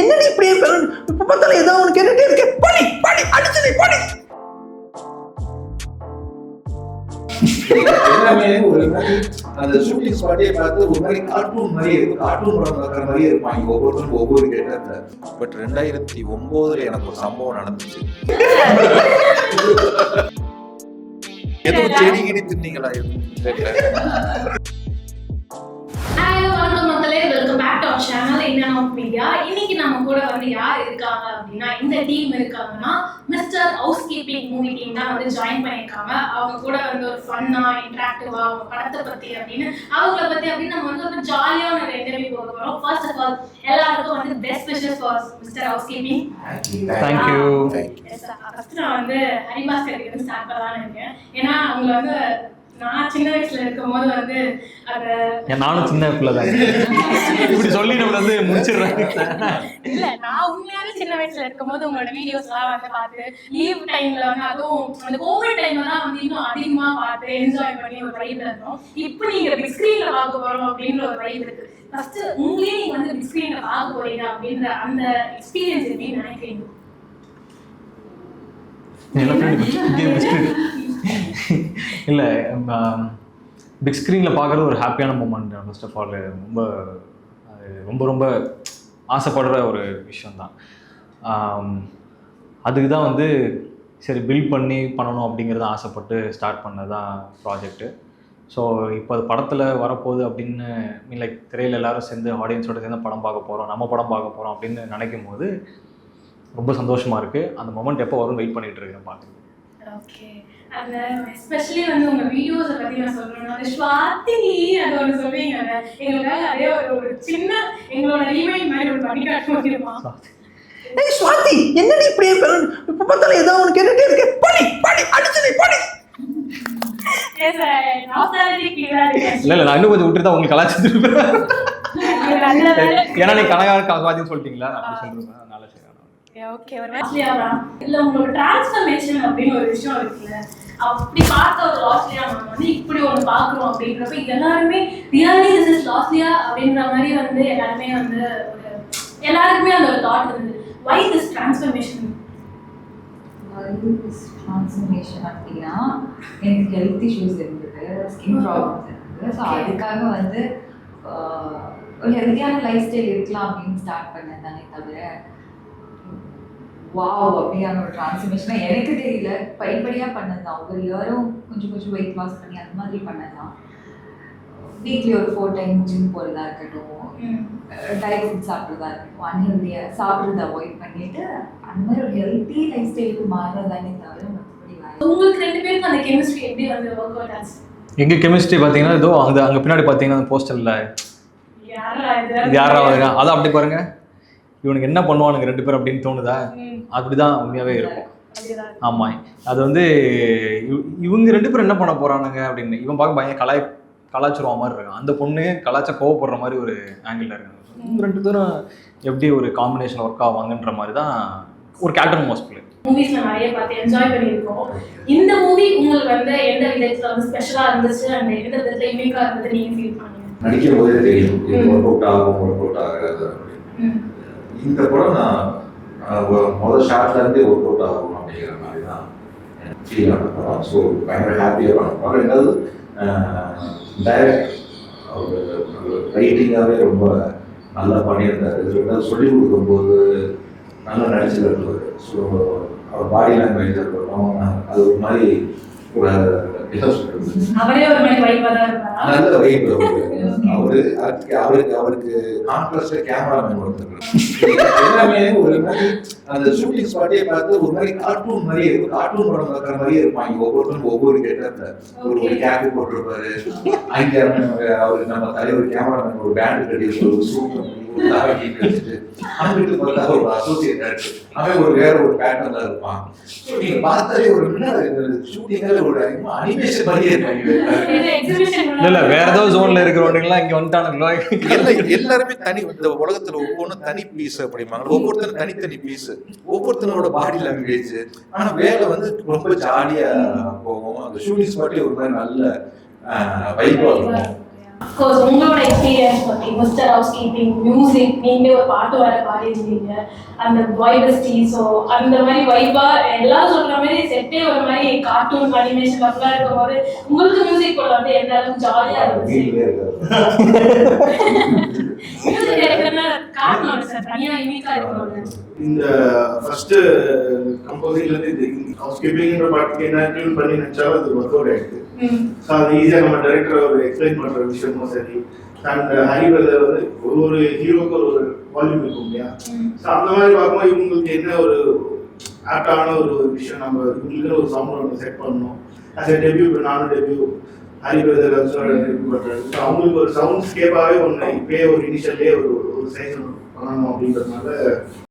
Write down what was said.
என்னடி இப்படி இப்ப பார்த்தாலும் ஏதோ ஒன்று கேட்டுட்டே இருக்கேன். படி படி அடிச்சு படி. எல்லாமே ஒரு மாதிரி அந்த ஷூட்டிங் ஸ்பாட்டே பார்த்து ஒரு மாதிரி கார்ட்டூன் மாதிரி இருக்கும். கார்ட்டூன் படம் பார்க்குற மாதிரியே இருப்பாங்க ஒவ்வொருத்தரும் ஒவ்வொரு கேட்டத்துல. பட் 2009 எனக்கு ஒரு சம்பவம் நடந்துச்சு. ஏதோ செடி கிடி தின்னீங்களா? இன்னைக்கு நம்ம கூட வந்து யார் இருக்காங்க அப்படின்னா, இந்த டீம் இருக்காங்கன்னா mister house keeping movie team தான் வந்து ஜாயின் பண்ணியிருக்காங்க. அவங்க கூட வந்து ஒரு ஃபன்னா இன்டராக்டிவா அவங்க படத்தை பத்தி அப்படின்னு அவங்கள பத்தி அப்படின்னு நம்ம வந்து ஒரு ஜாலியான ஒரு இன்டர்வியூ போக போறோம். ஃபர்ஸ்ட் ஆஃப் ஆல் எல்லாருக்கும் வந்து best wishes for mister house keeping. Thank you. First நான் வந்து ஹரிபாஸ்கர் கிட்ட ஸ்டார்ட் பண்ணலாம்னு இருக்கேன். ஏன்னா அவங்க வந்து நான் சின்ன வயசுல இருக்கும்போது வந்து நானும் சின்ன பிள்ளைதான் இப்படி சொல்லி நம்ம வந்து முடிச்சிடுறேன். இல்ல, நான் உண்மையாவே சின்ன வயசுல இருக்கும்போது உங்களோட வீடியோஸ் எல்லாம் வந்து பார்த்து லீவ் டைம்ல வந்து அதுவும் அந்த கோவிட் டைம்ல தான் வந்து இன்னும் அதிகமா பார்த்து என்ஜாய் பண்ணி ஒரு வைப்ல இருந்தோம். இப்போ நீங்க பிக் ஸ்கிரீன்ல பார்க்க போறோம் அப்படின்ற ஒரு வைப் இருக்கு. ஃபர்ஸ்ட் உங்களே நீங்க வந்து பிக் ஸ்கிரீன்ல பார்க்க போறீங்க அப்படின்ற அந்த எக்ஸ்பீரியன்ஸ் எப்படின்னு நினைக்கிறீங்க? இல்லை, பிக் ஸ்க்ரீனில் பார்க்குறது ஒரு ஹாப்பியான மூமெண்ட். ஃபர்ஸ்ட் ஆஃப் ஆல் ரொம்ப ரொம்ப ஆசைப்படுற ஒரு விஷயந்தான். அதுக்கு தான் வந்து சரி பில்ட் பண்ணி பண்ணணும் அப்படிங்கிறத ஆசைப்பட்டு ஸ்டார்ட் பண்ணது தான் ப்ராஜெக்ட்டு. ஸோ இப்போ அது படத்தில் வரப்போகுது அப்படின்னு லைக் திரையில் எல்லோரும் சேர்ந்து ஆடியன்ஸோட சேர்ந்து படம் பார்க்க போகிறோம், நம்ம படம் பார்க்க போகிறோம் அப்படின்னு நினைக்கும் போது ரொம்ப சந்தோஷமாக இருக்குது. அந்த மொமெண்ட் எப்போ வரும் வெயிட் பண்ணிகிட்டு இருக்கேன் பார்க்குறேன். ஓகே, அந்த எஸ்பெஷலி வந்து உங்க வீடியோஸை பத்தி நான் சொல்லணும்னா அந்த ஸ்வாதி அது ஒன்று சொல்வீங்க எங்களுக்காக அதே ஒரு சின்ன எங்களோட ரிமைண்ட் மாதிரி ஒரு பண்ணி காட்ட முடியுமா? ஏய் ஸ்வாதி, என்னடி இப்படி இப்ப பார்த்தாலும் ஏதோ ஒன்று கேட்டுட்டே இருக்கேன். படி படி அடிச்சு படி. இல்லை நான் இன்னும் கொஞ்சம் விட்டுருந்தா உங்களுக்கு கலாச்சிருப்பேன். ஏன்னா நீ கனகா ஸ்வாதின்னு சொல்லிட்டீங்களா? அப்படி சொல்லுவேன். அதனால சரி. ஓகே, ஒரு ஆஸ்திரேலியாவா இல்ல உங்களோட டிரான்ஸ்ஃபர்மேஷன் அப்படின்னு ஒரு விஷயம் இருக்குல்ல, அப்படி பார்த்த ஒரு ஆஸ்திரேலியா நம்ம வந்து இப்படி ஒன்று பார்க்குறோம் அப்படின்றப்ப எல்லாருமே ரியலி திஸ் இஸ் ஆஸ்திரேலியா அப்படின்ற மாதிரி வந்து எல்லாருமே வந்து எல்லாருக்குமே அந்த ஒரு தாட் இருந்தது. Why this transformation? அப்படின்னா எனக்கு ஹெல்த் இஷ்யூஸ் இருந்தது, ஸ்கின் ப்ராப்ளம்ஸ் இருந்தது. ஸோ அதுக்காக வந்து ஒரு ஹெல்த்தியான லைஃப் ஸ்டைல் இருக்கலாம் அப்படின்னு ஸ்டார்ட் பண்ணேன் தானே தவிர வாவ் அப்படியான ஒரு டிரான்ஸ்ஃபர்மேஷனாக எனக்கு தெரியல. படிப்படியாக பண்ணதான், ஒவ்வொரு இயரும் கொஞ்சம் கொஞ்சம் வெயிட் லாஸ் பண்ணி அந்த மாதிரி பண்ணதான். வீக்லி ஒரு 4 டைம் ஜிம் போகிறதா இருக்கட்டும், டயட் ஃபுட் சாப்பிட்றதா இருக்கட்டும், அன்ஹெல்தியாக சாப்பிட்றத அவாய்ட் பண்ணிட்டு அந்த மாதிரி ஒரு ஹெல்த்தி லைஃப் ஸ்டைலுக்கு மாறுறதானே தவிர மற்றபடி உங்களுக்கு ரெண்டு பேருக்கும் அந்த கெமிஸ்ட்ரி எப்படி வந்து ஒர்க் அவுட் ஆச்சு? எங்கள் கெமிஸ்ட்ரி பார்த்தீங்கன்னா இதோ அங்கே பின்னாடி பார்த்தீங்கன்னா அந்த போஸ்டரில் யாரா அது அப்படி பாருங்க, இவனுக்கு என்ன பண்ணுவானுங்க ரெண்டு பேரும் அப்படின்னு தோணுதா? அப்படிதான் உண்மையாவே இருக்கும். ஆமாம், அது வந்து இவங்க ரெண்டு பேரும் என்ன பண்ண போறானுங்க அப்படின்னு இவன் பார்க்க பயங்கர கலாச்சிருவா மாதிரி இருக்கான். அந்த பொண்ணு கலாச்சா கோவப்படுற மாதிரி ஒரு ஆங்கிள் இருக்காங்க. இவங்க ரெண்டு பேரும் எப்படி ஒரு காம்பினேஷன் ஒர்க் ஆவாங்கன்ற மாதிரி தான் ஒரு கேப்டன் மோஸ்ட்லி மூவிஸ்ல நிறைய பார்த்து என்ஜாய் பண்ணியிருக்கோம். இந்த மூவி உங்களுக்கு வந்து எந்த விதத்துல வந்து ஸ்பெஷலா இருந்துச்சு, அந்த எந்த விதத்துல யூனிக்கா இருந்தது நீங்க ஃபீல் பண்ணீங்க? நடிக்கும் போதே தெரியும் ஒர்க் அவுட் ஆகும் ஒர்க் அவுட் ஆகாது. இந்த படம் நான் முதல் ஷார்ட்ல இருந்தே ஒர்க் அவுட் ஆகும் அப்படிங்கிற மாதிரி தான் ஃபீல் ஆன படம். ஸோ பயங்கர ஹாப்பியாக படம். ரெண்டாவது டைரக்ட் அவர் ரைட்டிங்காகவே ரொம்ப நல்லா பண்ணியிருந்தார். ரெண்டாவது சொல்லிக் கொடுக்கும்போது நல்லா நடிச்சிருக்காரு. ஸோ அவர் பாடி லாங்குவேஜ் இருக்கட்டும், அது ஒரு மாதிரி ஒரு அவரே ஒரு மாதிரி வைப்பா தான் இருப்பாரா? நல்ல வைப். அவருக்கு கான்ட்ராஸ்ட் கேமராமேன் ஒருத்தர் எல்லாமே ஒரு மாதிரி அந்த ஷூட்டிங் ஸ்பாட்டே பார்த்து ஒரு மாதிரி கார்ட்டூன் மாதிரி இருக்கும். கார்ட்டூன் படம் பார்க்குற மாதிரியே இருப்பாங்க ஒவ்வொருத்தரும் ஒவ்வொரு கேட்டத்துல. ஒரு கேப் போட்டிருப்பாரு. அங்கே அவரு நம்ம தலைவர் கேமராமேன் ஒரு பேண்ட் கட்டி ஒரு சூட் அங்கிட்டு பார்த்தா ஒரு அசோசியேட் இருக்கு. அவன் ஒரு வேற ஒரு பேட்டர்ன்ல இருப்பான். நீங்க பார்த்தாலே ஒரு ஷூட்டிங்ல ஒரு அனிமேஷன் மாதிரியே இருக்காங்க. இல்ல வேற ஏதோ ஜோன்ல இருக்கிறவங்க இங்க வந்துட்டானுங்களோ. எல்லாருமே தனி, இந்த உலகத்துல ஒவ்வொன்றும் தனி பீஸ் அப்படிம்பாங்க. ஒவ்வொருத்தரும் தனித்தனி பீஸ், ஒவ்வொருத்தனோட பாடி லாங்குவேஜ். ஆனா வேலை வந்து ரொம்ப ஜாலியா போகும். அந்த ஷூட்டிங் ஸ்பாட்லயே ஒரு மாதிரி நல்ல வைபா இருக்கும். கோர்ஸ் உங்களோட எக்ஸ்பீரியன்ஸ் பற்றி மிஸ்டர் ஹவுஸ் கீப்பிங் மியூசிக் நீங்களே ஒரு பாட்டு வர பாடிருந்தீங்க அந்த வைபஸ்டி ஸோ அந்த மாதிரி வைபா எல்லாம் சொல்ற மாதிரி செட்டே ஒரு மாதிரி கார்ட்டூன் அனிமேஷன் அப்படிலாம் இருக்கும்போது உங்களுக்கு மியூசிக் போட வந்து எந்த அளவுக்கு ஜாலியாக இருந்துச்சு மியூசிக் டைரக்டர்னா காட்டணும் சார் தனியாக யூனிக்காக இருக்கணும் இந்த ஃபர்ஸ்ட் கம்போசிங்ல இருந்து இந்த ஹவுஸ் கீப்பிங்ன்ற பாட்டுக்கு என்ன டியூன் பண்ணி நினைச்சாலும் அது ஒர்க் அவுட் ஆயிடுது ஸோ அது ஈஸியாக நம்ம டைரக்டர் ஒரு எக்ஸ்பிளைன் பண்ற விஷயமும் சரி அண்ட் ஹரி பிரதர் வந்து ஒரு ஹீரோக்கு ஒரு வால்யூம் இருக்கும் இல்லையா ஸோ அந்த மாதிரி பார்க்கும்போது இவங்களுக்கு என்ன ஒரு ஆப்டான ஒரு விஷயம் நம்ம இவங்களுக்கு ஒரு சவுண்ட் ஒன்று செட் பண்ணணும் ஆஸ் எ டெபியூ இப்போ நானும் டெபியூ ஹரி பிரதர் டெபியூ பண்ணுறாரு ஸோ அவங்களுக்கு ஒரு சவுண்ட் ஸ்கேப்பாகவே ஒன்று இப்பயே ஒரு இனிஷியல்லே ஒரு சைஸ் பண்ணணும் அப்படின்றதுனால